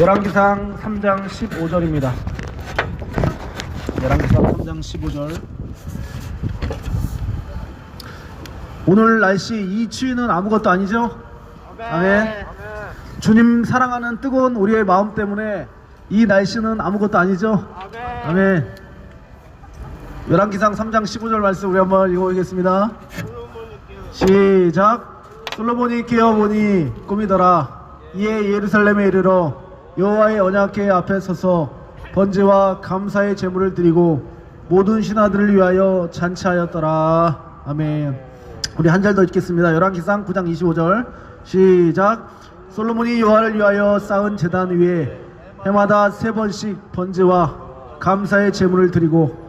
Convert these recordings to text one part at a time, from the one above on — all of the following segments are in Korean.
열왕기상 3장 15절입니다. 열왕기상 3장 15절. 오늘 날씨 이 추위는 아무것도 아니죠? 아멘. 주님 사랑하는 뜨거운 우리의 마음 때문에 이 날씨는 아무것도 아니죠? 아멘. 열왕기상 3장 15절 말씀 우리 한번 읽어보겠습니다. 시작. 솔로몬이 깨어보니 꿈이더라. 이에 예루살렘에 이르러 여호와의 언약궤 앞에 서서 번제와 감사의 제물을 드리고 모든 신하들을 위하여 잔치하였더라. 아멘. 우리 한 절 더 읽겠습니다. 열왕기상 9장 25절 시작. 솔로몬이 여호와를 위하여 쌓은 제단 위에 해마다 3번씩 번제와 감사의 제물을 드리고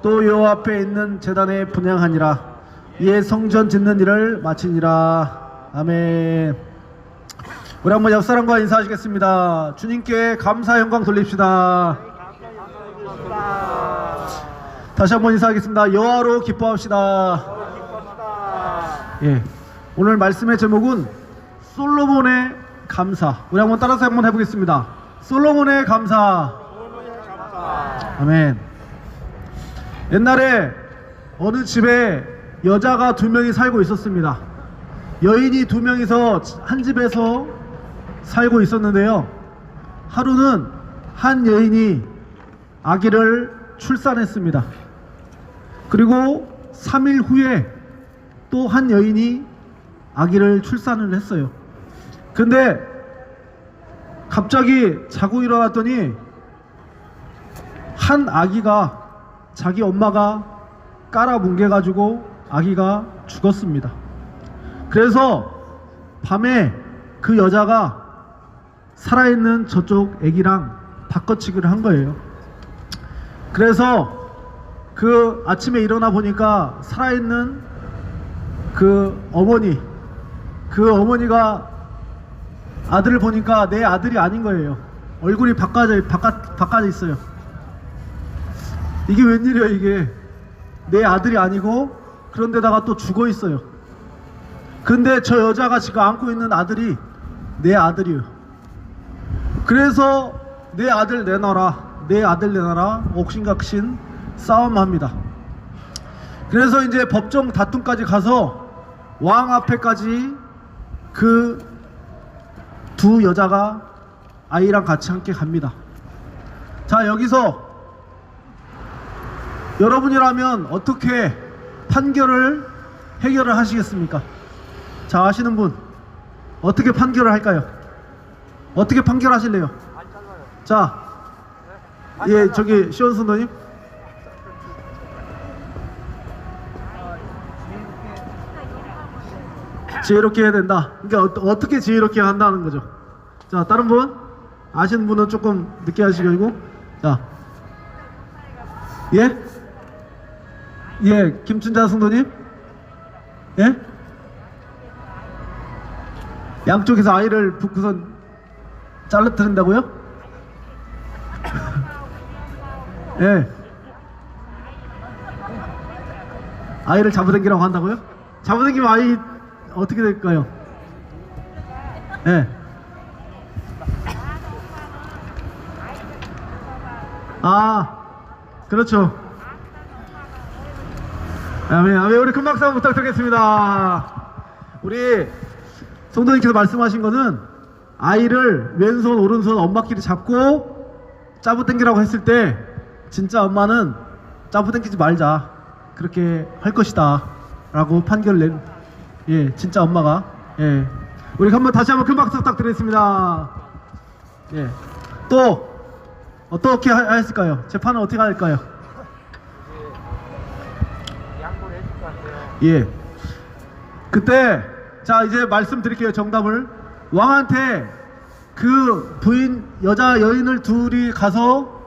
또 여호와 앞에 있는 제단에 분향하니라. 이에 성전 짓는 일을 마치니라. 아멘. 우리 한번 옆사람과 인사하시겠습니다. 주님께 감사 영광 돌립시다. 다시 한번 인사하겠습니다. 여호와로 기뻐합시다. 예, 오늘 말씀의 제목은 솔로몬의 감사. 우리 한번 따라서 한번 해보겠습니다. 솔로몬의 감사. 아멘. 옛날에 어느 집에 여자가 2명이 살고 있었습니다. 여인이 2명이서 한 집에서 살고 있었는데요. 하루는 한 여인이 아기를 출산했습니다. 그리고 3일 후에 또 한 여인이 아기를 출산을 했어요. 근데 갑자기 자고 일어났더니 한 아기가 자기 엄마가 깔아뭉개가지고 아기가 죽었습니다. 그래서 밤에 그 여자가 살아있는 저쪽 아기랑 바꿔치기를 한 거예요. 그래서 그 아침에 일어나 보니까 살아있는 그 어머니가 아들을 보니까 내 아들이 아닌 거예요. 얼굴이 바꿔져 있어요. 이게 웬일이야 이게. 내 아들이 아니고 그런데다가 또 죽어 있어요. 근데 저 여자가 지금 안고 있는 아들이 내 아들이에요. 그래서 내 아들 내놔라 옥신각신 싸움합니다. 그래서 이제 법정 다툼까지 가서 왕 앞에까지 그 두 여자가 아이랑 같이 함께 갑니다. 자, 여기서 여러분이라면 어떻게 해결을 하시겠습니까? 자, 아시는 분 어떻게 판결을 할까요? 어떻게 판결하실래요? 자, 예, 저기 시원순도님. 지혜롭게 해야 된다. 그러니까 어떻게 지혜롭게 한다는 거죠. 자, 다른 분 아시는 분은 조금 늦게 하시고. 자, 예? 예, 김춘자 성도님. 예? 양쪽에서 아이를 붙고선 잘라뜨린다고요? 예. 아이를 잡아당기라고 한다고요? 잡아당기면 아이 어떻게 될까요? 예. 아, 그렇죠. 아멘. 우리 큰 박수 한번 부탁드리겠습니다. 우리 성도님께서 말씀하신 거는 아이를 왼손 오른손 엄마끼리 잡고 짜부당기라고 했을 때 진짜 엄마는 짜부당기지 말자 그렇게 할 것이다 라고 판결을 낸, 예, 진짜 엄마가. 예, 우리 다시 한번 큰 박수 부탁드리겠습니다. 예, 또 어떻게 했을까요? 재판은 어떻게 할까요? 양보를 해줄 것 같아요. 예, 그때 자 이제 말씀드릴게요. 정답을. 왕한테 그 여인을 둘이 가서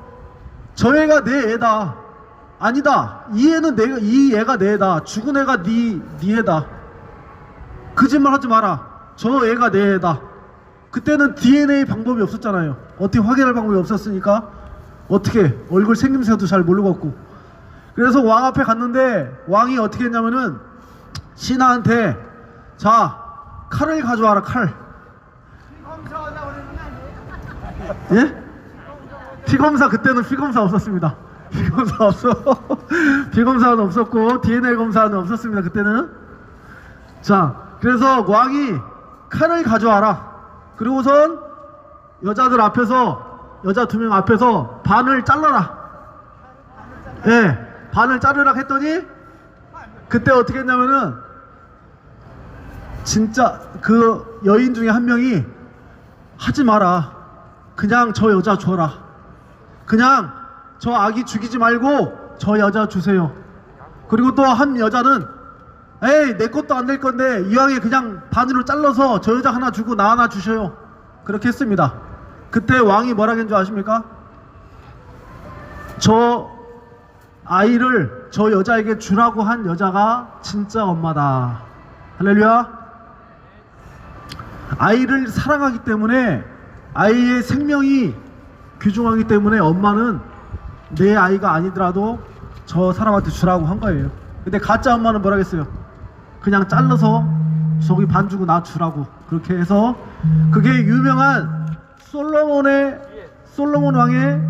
저 애가 내 애다. 아니다. 이 애가 내 애다. 죽은 애가 네 애다. 거짓말 하지 마라. 저 애가 내 애다. 그때는 DNA 방법이 없었잖아요. 어떻게 확인할 방법이 없었으니까 어떻게 얼굴 생김새도 잘 모르겠고. 그래서 왕 앞에 갔는데 왕이 어떻게 했냐면은 신하한테 자 칼을 가져와라. 칼. 예? 피검사 그때는 피검사 없었습니다. 피검사 없어. 피검사는 없었고 DNA 검사는 없었습니다. 그때는. 자, 그래서 왕이 칼을 가져와라. 그리고선 여자들 앞에서 여자 2명 앞에서 반을 잘라라. 예, 반을 자르라 했더니 그때 어떻게 했냐면은 진짜 그 여인 중에 한 명이 하지 마라. 그냥 저 여자 줘라. 그냥 저 아기 죽이지 말고 저 여자 주세요. 그리고 또 한 여자는 에이 내 것도 안 될 건데 이왕에 그냥 반으로 잘라서 저 여자 하나 주고 나 하나 주셔요. 그렇게 했습니다. 그때 왕이 뭐라 했는 줄 아십니까? 저 아이를 저 여자에게 주라고 한 여자가 진짜 엄마다. 할렐루야. 아이를 사랑하기 때문에 아이의 생명이 귀중하기 때문에 엄마는 내 아이가 아니더라도 저 사람한테 주라고 한 거예요. 근데 가짜 엄마는 뭐라 했어요? 그냥 잘라서 저기 반 주고 나 주라고. 그렇게 해서 그게 유명한 솔로몬 왕의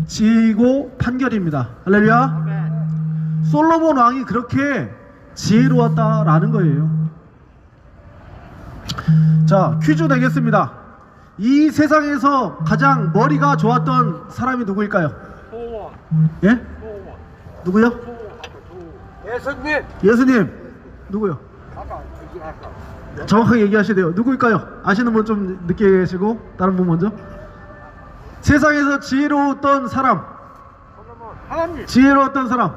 지혜이고 판결입니다. 할렐루야. 솔로몬 왕이 그렇게 지혜로웠다라는 거예요. 자, 퀴즈 내겠습니다. 이 세상에서 가장 머리가 좋았던 사람이 누구일까요? 예? 누구요? 예수님. 예수님. 누구요? 정확하게 얘기하셔야 돼요. 누구일까요? 아시는 분 좀 늦게 계시고 다른 분 먼저. 세상에서 지혜로웠던 사람. 하나님. 지혜로웠던 사람.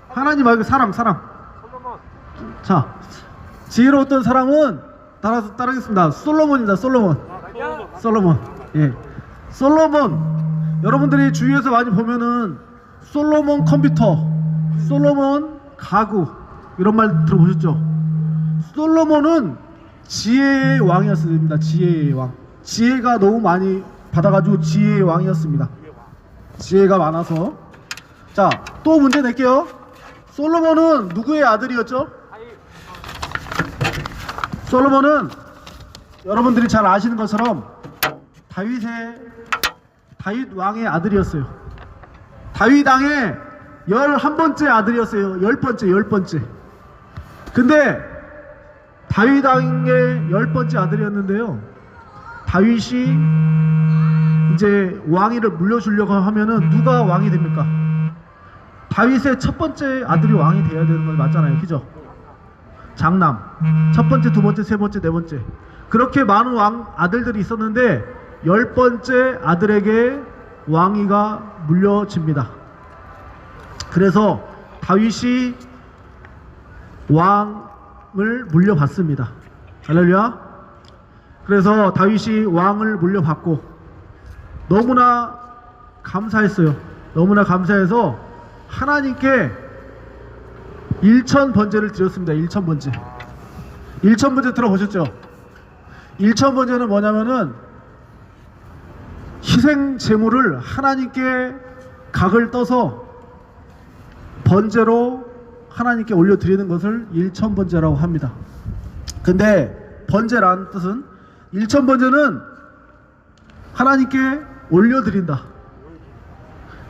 하나님 말고 사람. 자, 지혜로웠던 사람은 따르겠습니다. 솔로몬입니다. 솔로몬. 예. 솔로몬. 여러분들이 주위에서 많이 보면은 솔로몬 컴퓨터, 솔로몬 가구 이런 말 들어보셨죠? 솔로몬은 지혜의 왕이었습니다. 지혜의 왕. 지혜가 너무 많이 받아가지고 지혜의 왕이었습니다. 지혜가 많아서. 자, 또 문제 낼게요. 솔로몬은 누구의 아들이었죠? 솔로몬은 여러분들이 잘 아시는 것처럼 다윗 왕의 아들이었어요. 다윗 왕의 11번째 아들이었어요. 10번째. 근데 다윗 왕의 10번째 아들이었는데요. 다윗이 이제 왕위를 물려주려고 하면은 누가 왕이 됩니까? 다윗의 첫 번째 아들이 왕이 돼야 되는 건 맞잖아요. 그죠? 장남. 첫 번째, 두 번째, 세 번째, 네 번째. 그렇게 많은 왕 아들들이 있었는데 10번째 아들에게 왕위가 물려집니다. 그래서 다윗이 왕을 물려받습니다. 할렐루야. 그래서 다윗이 왕을 물려받고 너무나 감사했어요. 너무나 감사해서 하나님께 1000번제를 드렸습니다. 1000번제. 1000번제 들어보셨죠? 1000번제는 뭐냐면은 희생 제물을 하나님께 각을 떠서 번제로 하나님께 올려드리는 것을 1000번제라고 합니다. 근데 번제라는 뜻은 1000번제는 하나님께 올려드린다.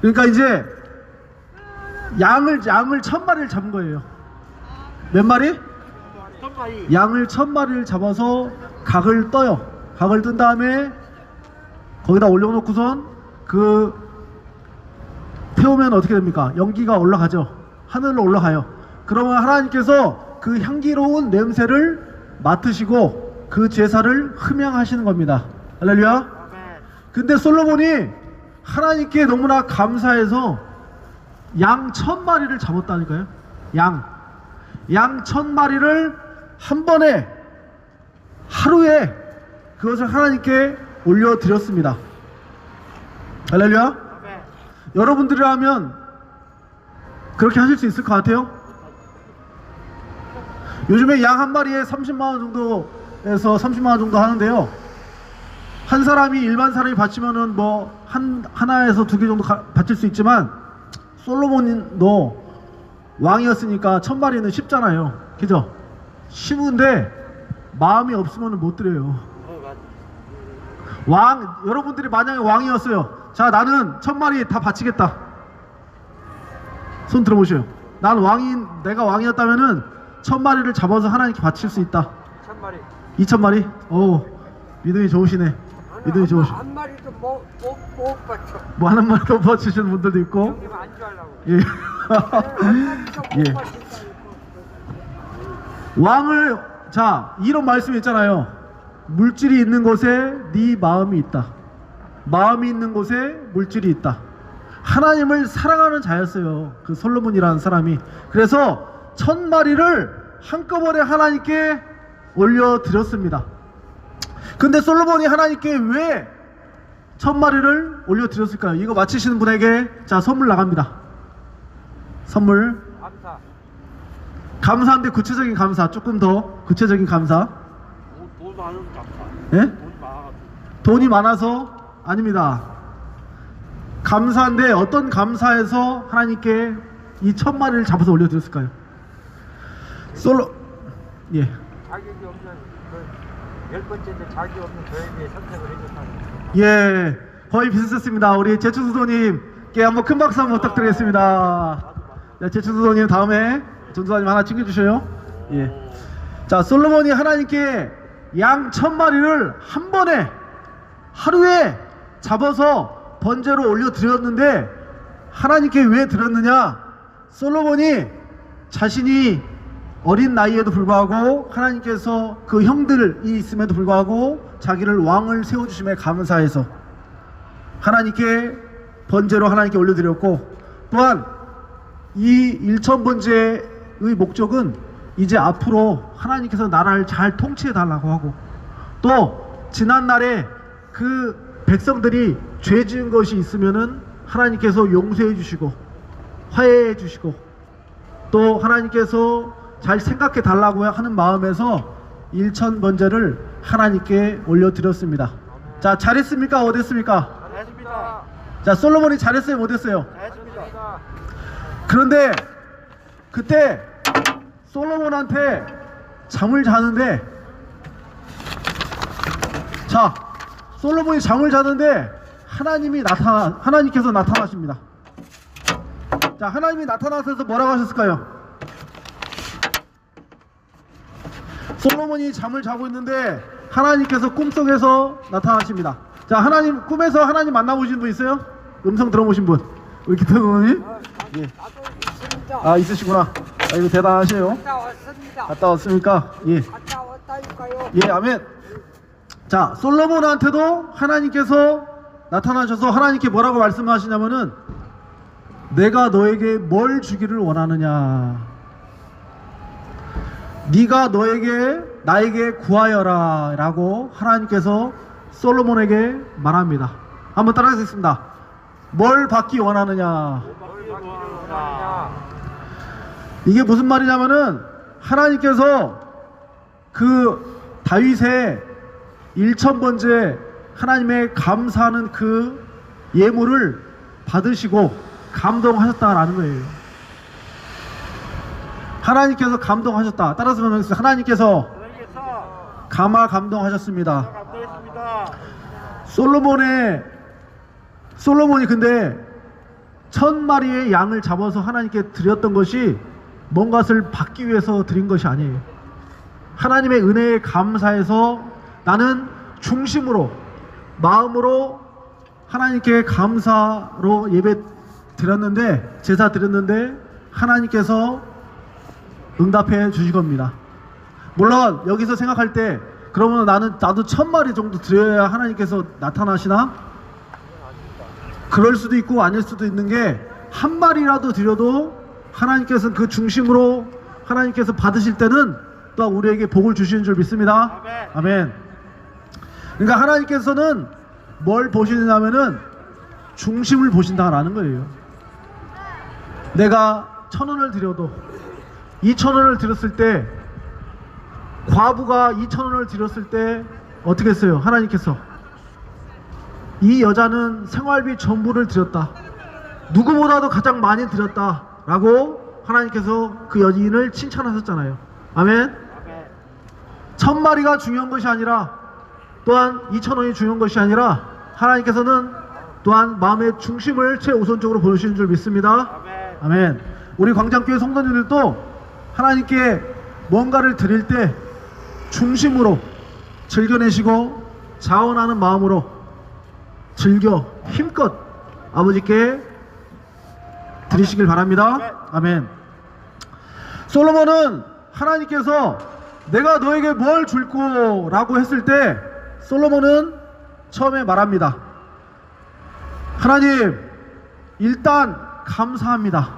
그러니까 이제 양을 1000마리를 잡은 거예요. 몇 마리? 양을 1000마리를 잡아서 각을 떠요. 각을 뜬 다음에 거기다 올려놓고선 태우면 어떻게 됩니까? 연기가 올라가죠. 하늘로 올라가요. 그러면 하나님께서 그 향기로운 냄새를 맡으시고 그 제사를 흠양하시는 겁니다. 할렐루야. 근데 솔로몬이 하나님께 너무나 감사해서 양 1000마리를 잡았다니까요. 양 1000마리를 한 번에 하루에 그것을 하나님께 올려드렸습니다. 할렐루야. 여러분들이라면 그렇게 하실 수 있을 것 같아요? 요즘에 양 한 마리에 30만원 정도에서 30만원 정도 하는데요. 한 사람이 일반 사람이 바치면은 뭐 하나에서 2개 정도 바칠 수 있지만 솔로몬도 왕이었으니까 1000마리는 쉽잖아요. 그죠? 쉬운데 마음이 없으면 못 드려요. 여러분들이 만약에 왕이었어요. 자, 나는 1000마리 다 바치겠다. 손 들어보세요. 내가 왕이었다면은 1000마리를 잡아서 하나님께 바칠 수 있다. 1000마리. 2000마리? 오, 믿음이 좋으시네. 믿음이 좋으시. 한 마리도 못 받쳐. 뭐 한 마리도 못 바치시는 분들도 있고. 형님 안주하려고. 예. 한 마리도 못 예. 받친다. 왕을, 자, 이런 말씀이 있잖아요. 물질이 있는 곳에 네 마음이 있다. 마음이 있는 곳에 물질이 있다. 하나님을 사랑하는 자였어요. 그 솔로몬이라는 사람이. 그래서 1000마리를 한꺼번에 하나님께 올려드렸습니다. 근데 솔로몬이 하나님께 왜 1000마리를 올려드렸을까요? 이거 맞히시는 분에게 자, 선물 나갑니다. 선물. 감사. 감사한데 구체적인 감사, 조금 더 구체적인 감사. 돈 많은 감사. 예? 돈이 많아가지고. 돈이 많아서 아닙니다. 감사한데 어떤 감사에서 하나님께 이 1000마리를 잡아서 올려드렸을까요? 예. 자격이 없는 열 번째인데 자격이 없는 저에 대해 선택을 해줬다는 거죠. 예, 거의 비슷했습니다. 우리 제추수도님께 한번 큰 박수 한번 부탁드리겠습니다. 네, 제추수도님 다음에 전도사님 하나 챙겨주셔요. 예. 자, 솔로몬이 하나님께 양 1000마리를 한 번에 하루에 잡아서 번제로 올려드렸는데 하나님께 왜 드렸느냐? 솔로몬이 자신이 어린 나이에도 불구하고 하나님께서 그 형들이 있음에도 불구하고 자기를 왕을 세워주심에 감사해서 하나님께 번제로 하나님께 올려드렸고, 또한 이 1000번제의 목적은 이제 앞으로 하나님께서 나라를 잘 통치해 달라고 하고, 또 지난날에 그 백성들이 죄 지은 것이 있으면은 하나님께서 용서해 주시고 화해해 주시고, 또 하나님께서 잘 생각해 달라고 하는 마음에서 1000번제를 하나님께 올려드렸습니다. 자, 잘했습니까? 어땠습니까? 잘했습니다. 자, 솔로몬이 잘했어요? 못했어요? 잘했습니다. 그런데 그때 솔로몬한테 잠을 자는데, 자, 솔로몬이 잠을 자는데 하나님께서 나타나십니다. 자, 하나님이 나타나셔서 뭐라고 하셨을까요? 솔로몬이 잠을 자고 있는데 하나님께서 꿈속에서 나타나십니다. 자, 꿈에서 하나님 만나보신 분 있어요? 음성 들어보신 분? 우리 기타노님? 예. 나도 있습니다. 아, 있으시구나. 아, 이거 대단하세요. 갔다 왔습니다. 갔다 왔습니까? 예. 갔다 왔다니까요. 예, 아멘. 자, 솔로몬한테도 하나님께서 나타나셔서 하나님께 뭐라고 말씀하시냐면은, 내가 너에게 뭘 주기를 원하느냐? 네가 나에게 구하여라 라고 하나님께서 솔로몬에게 말합니다. 한번 따라하겠습니다. 뭘 받기 원하느냐? 뭘 받기를 원하느냐? 이게 무슨 말이냐면은, 하나님께서 그 다윗의 1000번째 하나님의 감사하는 그 예물을 받으시고 감동하셨다라는 거예요. 하나님께서 감동하셨다. 따라서 설명했어요. 하나님께서 감동하셨습니다. 솔로몬이 근데 1000마리의 양을 잡아서 하나님께 드렸던 것이 뭔가를 받기 위해서 드린 것이 아니에요. 하나님의 은혜에 감사해서 나는 중심으로, 마음으로 하나님께 감사로 예배 드렸는데, 제사 드렸는데 하나님께서 응답해 주실 겁니다. 물론 여기서 생각할 때, 그러면 나도 1000마리 정도 드려야 하나님께서 나타나시나? 그럴 수도 있고 아닐 수도 있는 게, 한 마리라도 드려도 하나님께서 그 중심으로 하나님께서 받으실 때는 또 우리에게 복을 주시는 줄 믿습니다. 아멘. 그러니까 하나님께서는 뭘 보시느냐면은 중심을 보신다라는 거예요. 내가 1000원을 드려도, 2000원을 드렸을 때, 과부가 2000원을 드렸을 때 어떻게 했어요? 하나님께서 이 여자는 생활비 전부를 드렸다, 누구보다도 가장 많이 드렸다 라고 하나님께서 그 여인을 칭찬하셨잖아요. 아멘. 1000마리가 중요한 것이 아니라 또한 2,000원이 중요한 것이 아니라 하나님께서는 또한 마음의 중심을 최우선적으로 보시는 줄 믿습니다. 아멘. 우리 광장교회 성도님들도 하나님께 뭔가를 드릴 때 중심으로 즐겨내시고 자원하는 마음으로 즐겨 힘껏 아버지께 드리시길 바랍니다. 아멘. 솔로몬은 하나님께서 내가 너에게 뭘 줄 거라고 했을 때 솔로몬은 처음에 말합니다. 하나님, 일단 감사합니다.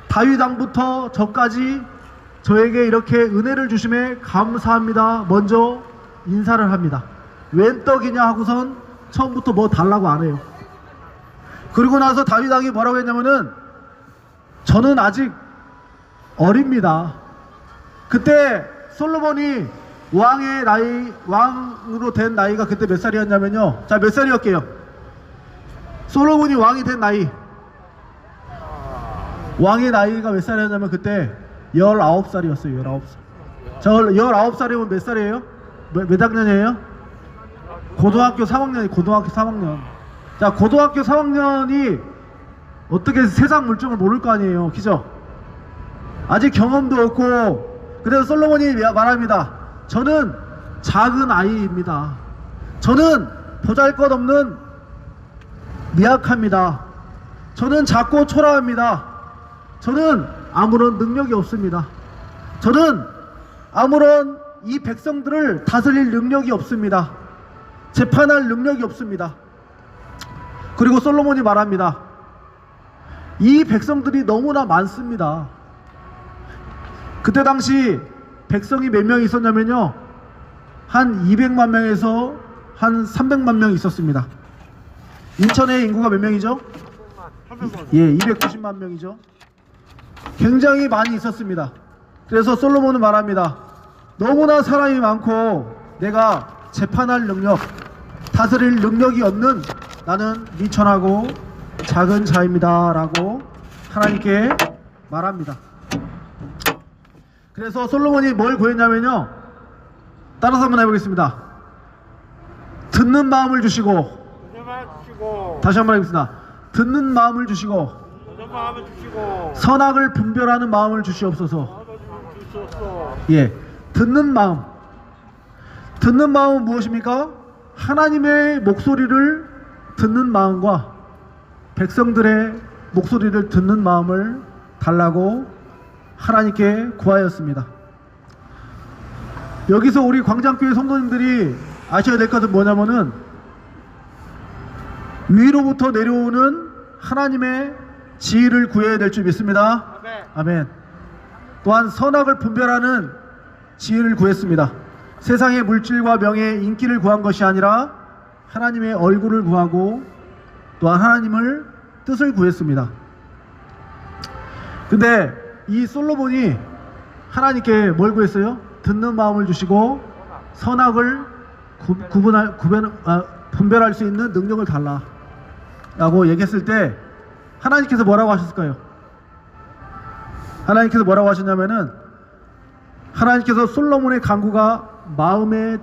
다윗 왕부터 저까지 저에게 이렇게 은혜를 주심에 감사합니다. 먼저 인사를 합니다. 웬 떡이냐 하고선 처음부터 뭐 달라고 안 해요. 그리고 나서 다윗 왕이 뭐라고 했냐면은 저는 아직 어립니다. 그때 솔로몬이 왕으로 된 나이가 그때 몇 살이었냐면요. 자, 몇 살이었게요? 솔로몬이 왕이 된 나이. 왕의 나이가 몇 살이었냐면 그때 19살이었어요. 19살. 저 19살이면 몇 살이에요? 몇 학년이에요? 고등학교 3학년이 고등학교 3학년. 자, 고등학교 3학년이 어떻게 세상 물정을 모를 거 아니에요. 그죠? 아직 경험도 없고. 그래서 솔로몬이 말합니다. 저는 작은 아이입니다. 저는 보잘것없는 미약합니다. 저는 작고 초라합니다. 저는 아무런 능력이 없습니다. 저는 아무런 이 백성들을 다스릴 능력이 없습니다. 재판할 능력이 없습니다. 그리고 솔로몬이 말합니다. 이 백성들이 너무나 많습니다. 그때 당시 백성이 몇 명 있었냐면요, 한 200만 명에서 한 300만 명 있었습니다. 인천의 인구가 몇 명이죠? 예, 290만 명이죠. 굉장히 많이 있었습니다. 그래서 솔로몬은 말합니다. 너무나 사람이 많고 내가 재판할 능력, 다스릴 능력이 없는 나는 미천하고 작은 자입니다 라고 하나님께 말합니다. 그래서 솔로몬이 뭘 구했냐면요, 따라서 한번 해보겠습니다. 듣는 마음을 주시고, 다시 한번 해보겠습니다. 듣는 마음을 주시고, 선악을 분별하는 마음을 주시옵소서. 예, 듣는 마음. 듣는 마음은 무엇입니까? 하나님의 목소리를 듣는 마음과 백성들의 목소리를 듣는 마음을 달라고 하나님께 구하였습니다. 여기서 우리 광장교회 성도님들이 아셔야 될 것은 뭐냐면은 위로부터 내려오는 하나님의 지혜를 구해야 될 줄 믿습니다. 아멘. 또한 선악을 분별하는 지혜를 구했습니다. 세상의 물질과 명예, 인기를 구한 것이 아니라 하나님의 얼굴을 구하고 또한 하나님을 뜻을 구했습니다. 근데 이 솔로몬이 하나님께 뭘 구했어요? 듣는 마음을 주시고 선악을 분별할 수 있는 능력을 달라 라고 얘기했을 때 하나님께서 뭐라고 하셨을까요? 하나님께서 뭐라고 하셨냐면은 하나님께서 솔로몬의 간구가 마음에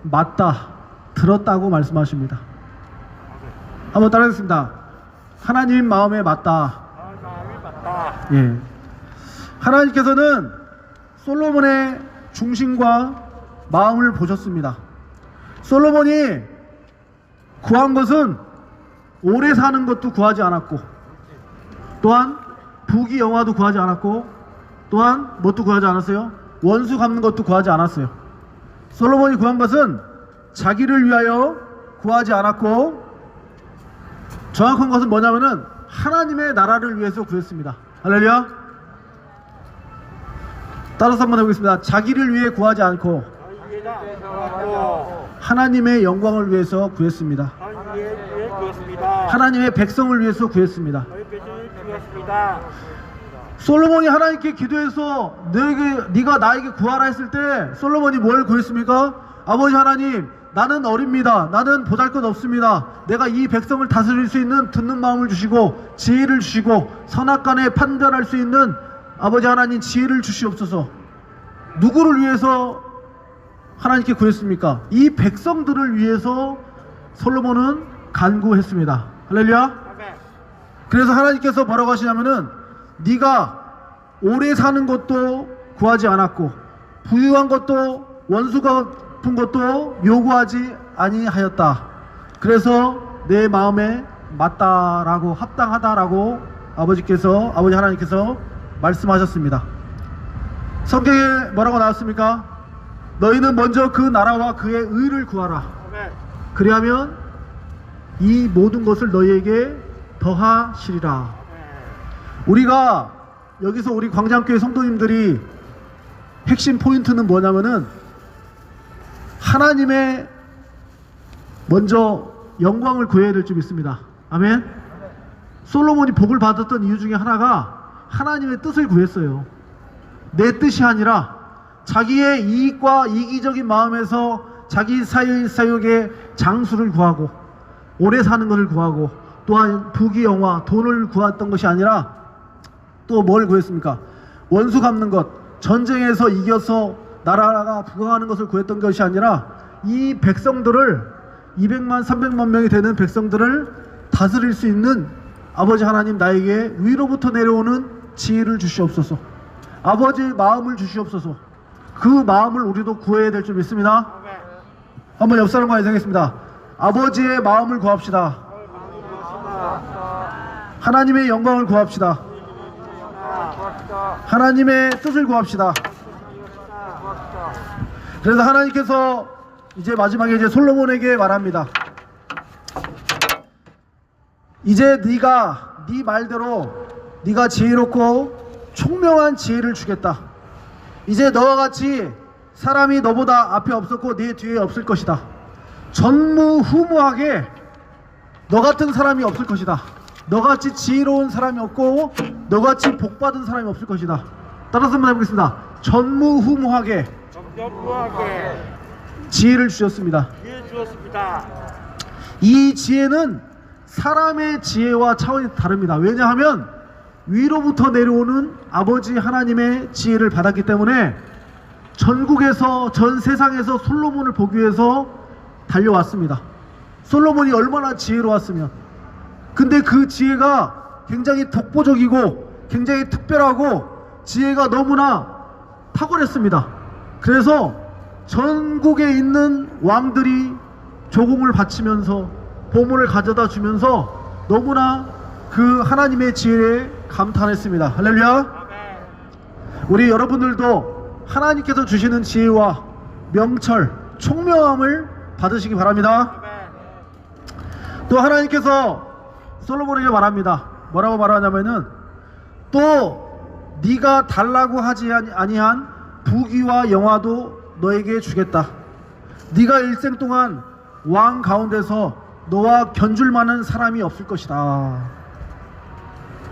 맞다, 들었다고 말씀하십니다. 한번 따라하겠습니다. 하나님 마음에 맞다. 예. 하나님께서는 솔로몬의 중심과 마음을 보셨습니다. 솔로몬이 구한 것은 오래 사는 것도 구하지 않았고, 또한 부귀 영화도 구하지 않았고, 또한 뭣도 구하지 않았어요? 원수 갚는 것도 구하지 않았어요. 솔로몬이 구한 것은 자기를 위하여 구하지 않았고, 정확한 것은 뭐냐면은 하나님의 나라를 위해서 구했습니다. 할렐루야. 따라서 한번 해보겠습니다. 자기를 위해 구하지 않고 하나님의 영광을 위해서 구했습니다. 하나님의 백성을 위해서 구했습니다. 솔로몬이 하나님께 기도해서 네가 나에게 구하라 했을 때 솔로몬이 뭘 구했습니까? 아버지 하나님, 나는 어립니다. 나는 보잘것 없습니다. 내가 이 백성을 다스릴 수 있는 듣는 마음을 주시고 지혜를 주시고 선악간에 판단할 수 있는 아버지 하나님 지혜를 주시옵소서. 누구를 위해서 하나님께 구했습니까? 이 백성들을 위해서 솔로몬은 간구했습니다. 할렐루야. 그래서 하나님께서 뭐라고 하시냐면은 네가 오래 사는 것도 구하지 않았고 부유한 것도 원수가 갚은 것도 요구하지 아니하였다. 그래서 내 마음에 맞다라고 합당하다라고 아버지 하나님께서 말씀하셨습니다. 성경에 뭐라고 나왔습니까? 너희는 먼저 그 나라와 그의 의를 구하라. 그리하면 이 모든 것을 너희에게 더하시리라. 우리가 여기서 우리 광장교회 성도님들이 핵심 포인트는 뭐냐면은 하나님의 먼저 영광을 구해야 될 줄 믿습니다. 아멘. 솔로몬이 복을 받았던 이유 중에 하나가 하나님의 뜻을 구했어요. 내 뜻이 아니라 자기의 이익과 이기적인 마음에서 자기 사역의 장수를 구하고 오래 사는 것을 구하고 또한 부귀 영화 돈을 구했던 것이 아니라 또 뭘 구했습니까? 원수 갚는 것, 전쟁에서 이겨서 나라가 부강하는 것을 구했던 것이 아니라 이 백성들을 200만 300만 명이 되는 백성들을 다스릴 수 있는 아버지 하나님 나에게 위로부터 내려오는 지혜를 주시옵소서. 아버지의 마음을 주시옵소서. 그 마음을 우리도 구해야 될 줄 믿습니다. 한번 옆 사람과 인사하겠습니다. 아버지의 마음을 구합시다. 하나님의 영광을 구합시다. 하나님의 뜻을 구합시다. 그래서 하나님께서 이제 마지막에 이제 솔로몬에게 말합니다. 이제 네가 네 말대로 네가 지혜롭고 총명한 지혜를 주겠다. 이제 너와 같이 사람이 너보다 앞에 없었고 네 뒤에 없을 것이다. 전무후무하게 너 같은 사람이 없을 것이다. 너같이 지혜로운 사람이 없고 너같이 복받은 사람이 없을 것이다. 따라서 한번 해보겠습니다. 전무후무하게 지혜를 주셨습니다. 이 지혜는 사람의 지혜와 차원이 다릅니다. 왜냐하면 위로부터 내려오는 아버지 하나님의 지혜를 받았기 때문에 전국에서 전 세상에서 솔로몬을 보기 위해서 달려왔습니다. 솔로몬이 얼마나 지혜로웠으면. 근데 그 지혜가 굉장히 독보적이고 굉장히 특별하고 지혜가 너무나 탁월했습니다. 그래서 전국에 있는 왕들이 조공을 바치면서 보물을 가져다 주면서 너무나 그 하나님의 지혜에 감탄했습니다. 할렐루야. 우리 여러분들도 하나님께서 주시는 지혜와 명철, 총명함을 받으시기 바랍니다. 또 하나님께서 솔로몬에게 말합니다. 뭐라고 말하냐면은 또 네가 달라고 하지 아니한 부귀와 영화도 너에게 주겠다. 네가 일생 동안 왕 가운데서 너와 견줄 만한 사람이 없을 것이다.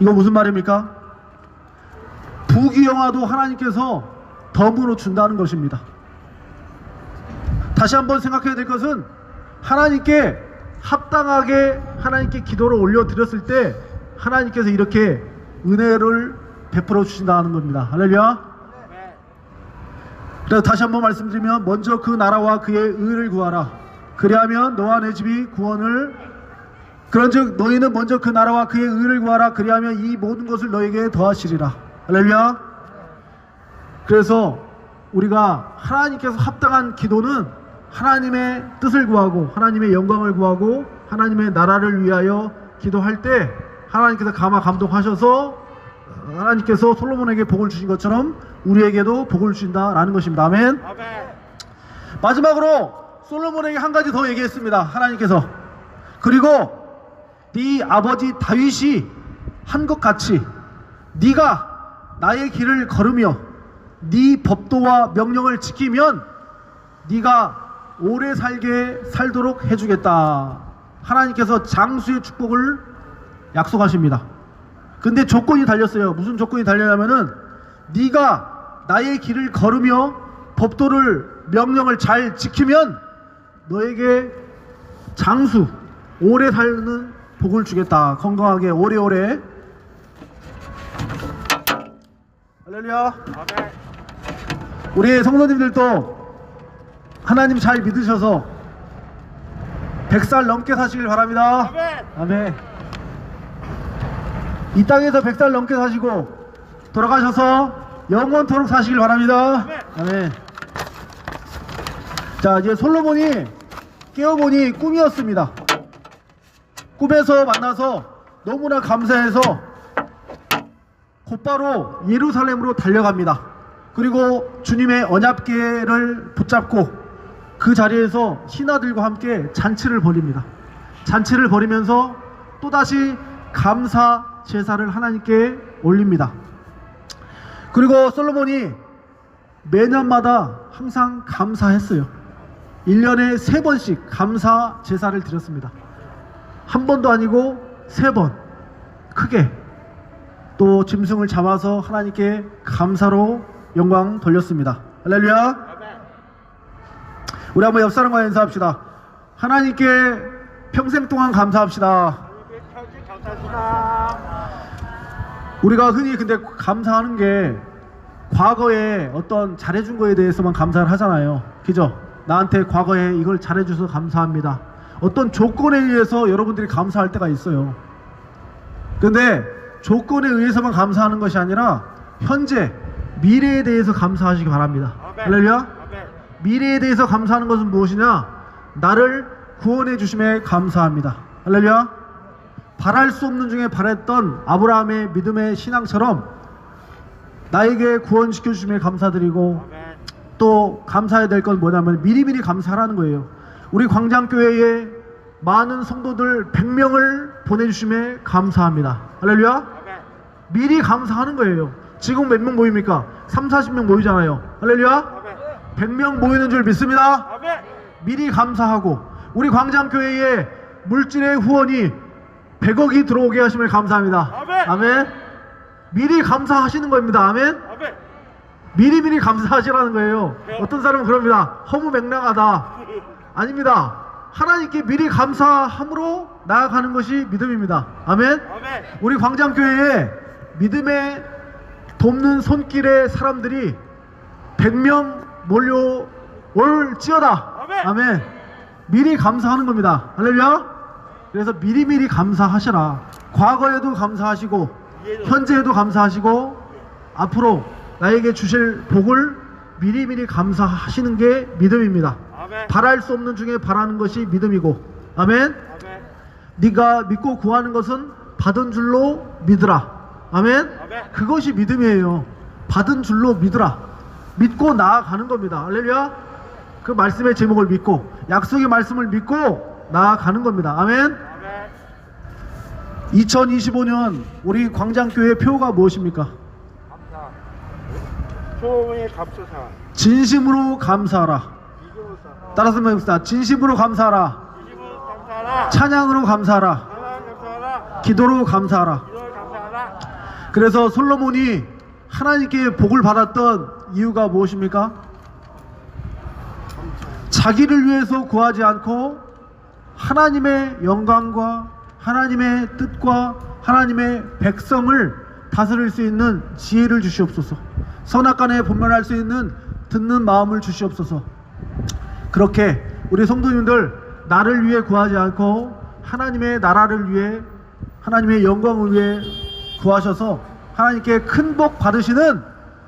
이거 무슨 말입니까? 부귀 영화도 하나님께서 덤으로 준다는 것입니다. 다시 한번 생각해야 될 것은 하나님께 합당하게 하나님께 기도를 올려드렸을 때 하나님께서 이렇게 은혜를 베풀어 주신다는 겁니다. 할렐루야. 그래서 다시 한번 말씀드리면 먼저 그 나라와 그의 의를 구하라. 그리하면 너와 내 집이 구원을 그런즉 너희는 먼저 그 나라와 그의 의를 구하라. 그리하면 이 모든 것을 너에게 더하시리라. 할렐루야. 그래서 우리가 하나님께서 합당한 기도는 하나님의 뜻을 구하고 하나님의 영광을 구하고 하나님의 나라를 위하여 기도할 때 하나님께서 감동하셔서 하나님께서 솔로몬에게 복을 주신 것처럼 우리에게도 복을 주신다라는 것입니다. 아멘. 마지막으로 솔로몬에게 한 가지 더 얘기했습니다. 하나님께서. 그리고 네 아버지 다윗이 한 것 같이 네가 나의 길을 걸으며 네 법도와 명령을 지키면 네가 오래 살도록 해주겠다. 하나님께서 장수의 축복을 약속하십니다. 근데 조건이 달렸어요. 무슨 조건이 달렸냐면은 네가 나의 길을 걸으며 법도를 명령을 잘 지키면 너에게 장수 오래 사는 복을 주겠다. 건강하게 오래오래. 할렐루야. 우리 성도님들도 하나님 잘 믿으셔서 100살 넘게 사시길 바랍니다. 아멘. 아멘. 이 땅에서 100살 넘게 사시고 돌아가셔서 영원토록 사시길 바랍니다. 아멘. 자, 이제 솔로몬이 깨어보니 꿈이었습니다. 꿈에서 만나서 너무나 감사해서 곧바로 예루살렘으로 달려갑니다. 그리고 주님의 언약궤를 붙잡고 그 자리에서 신하들과 함께 잔치를 벌입니다. 잔치를 벌이면서 또다시 감사 제사를 하나님께 올립니다. 그리고 솔로몬이 매년마다 항상 감사했어요. 1년에 3번씩 감사 제사를 드렸습니다. 한 번도 아니고 3번 크게 또 짐승을 잡아서 하나님께 감사로 영광 돌렸습니다. 할렐루야. 우리 한번 옆 사람과 인사합시다. 하나님께 평생 동안 감사합시다. 우리가 흔히 근데 감사하는 게 과거에 어떤 잘해준 거에 대해서만 감사를 하잖아요. 그죠? 나한테 과거에 이걸 잘해줘서 감사합니다. 어떤 조건에 의해서 여러분들이 감사할 때가 있어요. 근데 조건에 의해서만 감사하는 것이 아니라 현재 미래에 대해서 감사하시기 바랍니다. 할렐루야. 미래에 대해서 감사하는 것은 무엇이냐? 나를 구원해 주심에 감사합니다. 할렐루야. 바랄 수 없는 중에 바랬던 아브라함의 믿음의 신앙처럼 나에게 구원시켜 주심에 감사드리고 또 감사해야 될 건 뭐냐면 미리미리 감사하라는 거예요. 우리 광장교회에 많은 성도들 100명을 보내주심에 감사합니다. 할렐루야. 미리 감사하는 거예요. 지금 몇 명 모입니까? 30-40명 모이잖아요. 할렐루야. 100명 모이는 줄 믿습니다. 미리 감사하고 우리 광장교회에 물질의 후원이 100억이 들어오게 하심을 감사합니다. 아멘. 미리 감사하시는 겁니다. 아멘. 미리미리 감사하시라는 거예요. 어떤 사람은 그럽니다. 허무맹랑하다. 아닙니다. 하나님께 미리 감사함으로 나아가는 것이 믿음입니다. 아멘. 우리 광장교회에 믿음의 돕는 손길의 사람들이 100명 몰려올지어다. 아멘. 미리 감사하는 겁니다. 할렐루야. 그래서 미리미리 감사하시라. 과거에도 감사하시고 현재에도 감사하시고 앞으로 나에게 주실 복을 미리미리 감사하시는 게 믿음입니다. 바랄 수 없는 중에 바라는 것이 믿음이고. 아멘. 네가 믿고 구하는 것은 받은 줄로 믿으라. 아멘. 그것이 믿음이에요. 받은 줄로 믿으라. 믿고 나아가는 겁니다. 할렐루야. 그 말씀의 제목을 믿고 약속의 말씀을 믿고 나아가는 겁니다. 아멘. 2025년 우리 광장교회 표가 무엇입니까? 감사. 소원의 감사사. 진심으로 감사하라. 따라서 해봅시다. 진심으로 감사하라. 진심으로 감사하라. 찬양으로 감사하라. 감사하라. 기도로 감사하라. 기도를 감사하라. 그래서 솔로몬이 하나님께 복을 받았던 이유가 무엇입니까? 자기를 위해서 구하지 않고 하나님의 영광과 하나님의 뜻과 하나님의 백성을 다스릴 수 있는 지혜를 주시옵소서. 선악간에 분별할 수 있는 듣는 마음을 주시옵소서. 그렇게 우리 성도님들 나를 위해 구하지 않고 하나님의 나라를 위해 하나님의 영광을 위해 구하셔서 하나님께 큰 복 받으시는